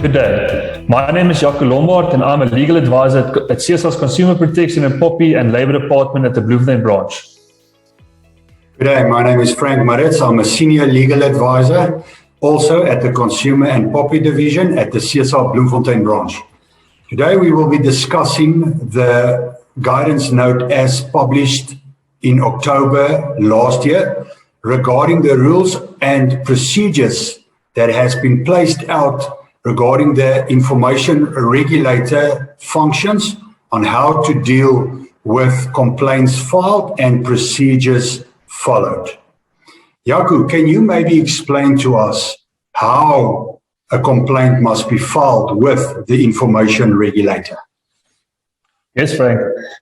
Good day. My name is Jaco Lombard and I'm a legal advisor at SEESA's Consumer Protection and POPI and Labour Department at the Bloemfontein branch. Good day. My name is Maritz. I'm a senior legal advisor also at the Consumer and POPI division at the SEESA Bloemfontein branch. Today we will be discussing the guidance note as published in October last year regarding the rules and procedures that has been placed out regarding the Information Regulator functions on how to deal with complaints filed and procedures followed. Jaco, can you maybe explain to us how a complaint must be filed with the Information Regulator? Yes, Frank.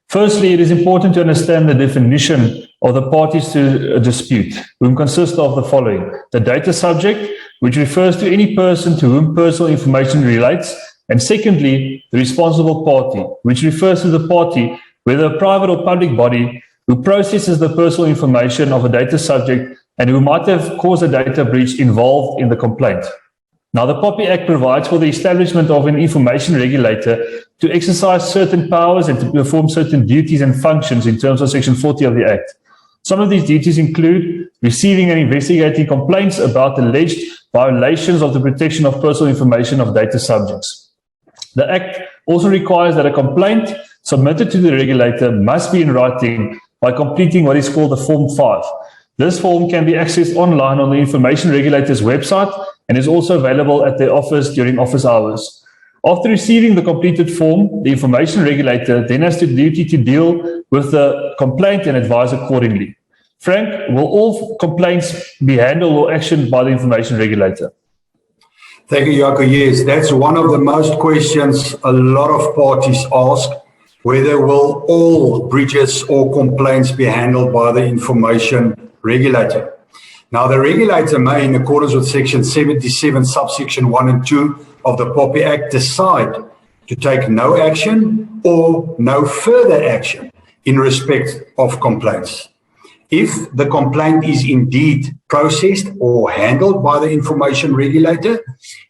Firstly, it is important to understand the definition of the parties to a dispute, whom consist of the following: the data subject, which refers to any person to whom personal information relates, and secondly, the responsible party, which refers to the party, whether a private or public body, who processes the personal information of a data subject and who might have caused a data breach involved in the complaint. Now, the POPI Act provides for the establishment of an information regulator to exercise certain powers and to perform certain duties and functions in terms of Section 40 of the Act. Some of these duties include receiving and investigating complaints about alleged violations of the protection of personal information of data subjects. The Act also requires that a complaint submitted to the regulator must be in writing by completing what is called the Form 5. This form can be accessed online on the Information Regulator's website and is also available at their office during office hours. After receiving the completed form, the Information Regulator then has the duty to deal with the complaint and advise accordingly. Frank, will all complaints be handled or actioned by the Information Regulator? Thank you, Jaco. Yes, that's one of the most questions a lot of parties ask, whether will all breaches or complaints be handled by the Information Regulator. Now, the regulator may, in accordance with Section 77, subsection 1 and 2 of the POPI Act, decide to take no action or no further action in respect of complaints. If the complaint is indeed processed or handled by the Information Regulator,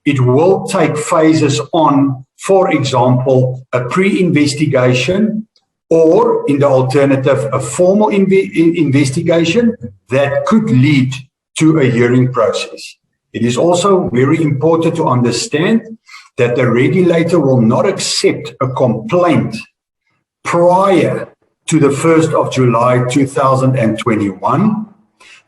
it will take phases on, for example, a pre-investigation, or in the alternative, a formal investigation that could lead to a hearing process. It is also very important to understand that the regulator will not accept a complaint prior to the 1st of July 2021.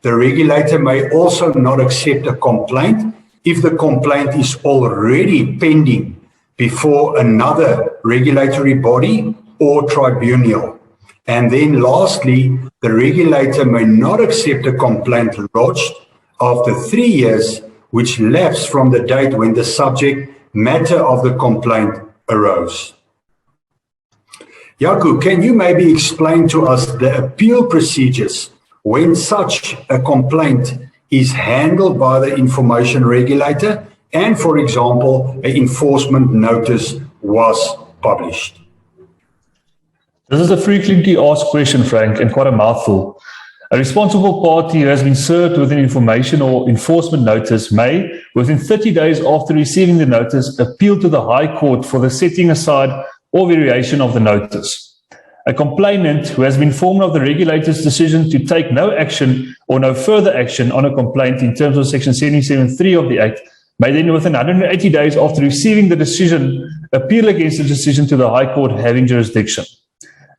The regulator may also not accept a complaint if the complaint is already pending before another regulatory body or tribunal. And then lastly, the regulator may not accept a complaint lodged after 3 years, which lapse from the date when the subject matter of the complaint arose. Jaco, can you maybe explain to us the appeal procedures when such a complaint is handled by the Information Regulator and, for example, an enforcement notice was published? This is a frequently asked question, Frank, and quite a mouthful. A responsible party who has been served with an information or enforcement notice may, within 30 days after receiving the notice, appeal to the High Court for the setting aside or variation of the notice. A complainant who has been informed of the regulator's decision to take no action or no further action on a complaint in terms of Section 77(3) of the Act may then, within 180 days after receiving the decision, appeal against the decision to the High Court having jurisdiction.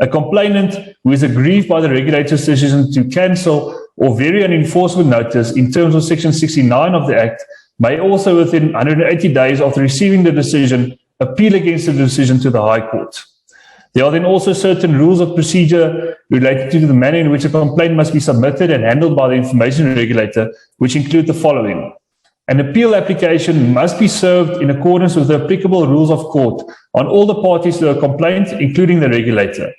A complainant who is aggrieved by the regulator's decision to cancel or vary an enforcement notice in terms of Section 69 of the Act may also, within 180 days after receiving the decision, appeal against the decision to the High Court. There are then also certain rules of procedure related to the manner in which a complaint must be submitted and handled by the Information Regulator, which include the following. An appeal application must be served in accordance with the applicable rules of court on all the parties to a complaint, including the regulator.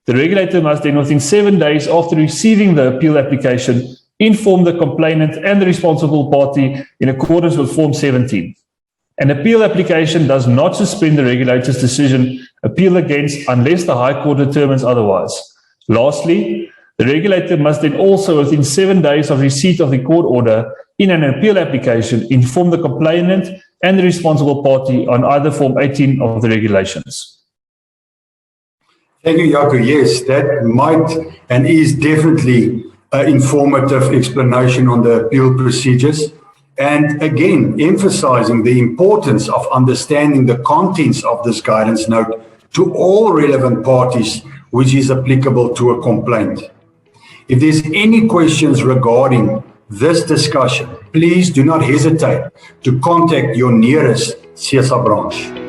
The regulator must then, within 7 days after receiving the appeal application, inform the complainant and the responsible party in accordance with Form 17. An appeal application does not suspend the regulator's decision appeal against unless the High Court determines otherwise. Lastly, the regulator must then also, within 7 days of receipt of the court order in an appeal application, inform the complainant and the responsible party on either Form 18 of the regulations. Thank you, Jaco. Yes, that might and is definitely an informative explanation on the appeal procedures. And again, emphasizing the importance of understanding the contents of this guidance note to all relevant parties, which is applicable to a complaint. If there's any questions regarding this discussion, please do not hesitate to contact your nearest SEESA branch.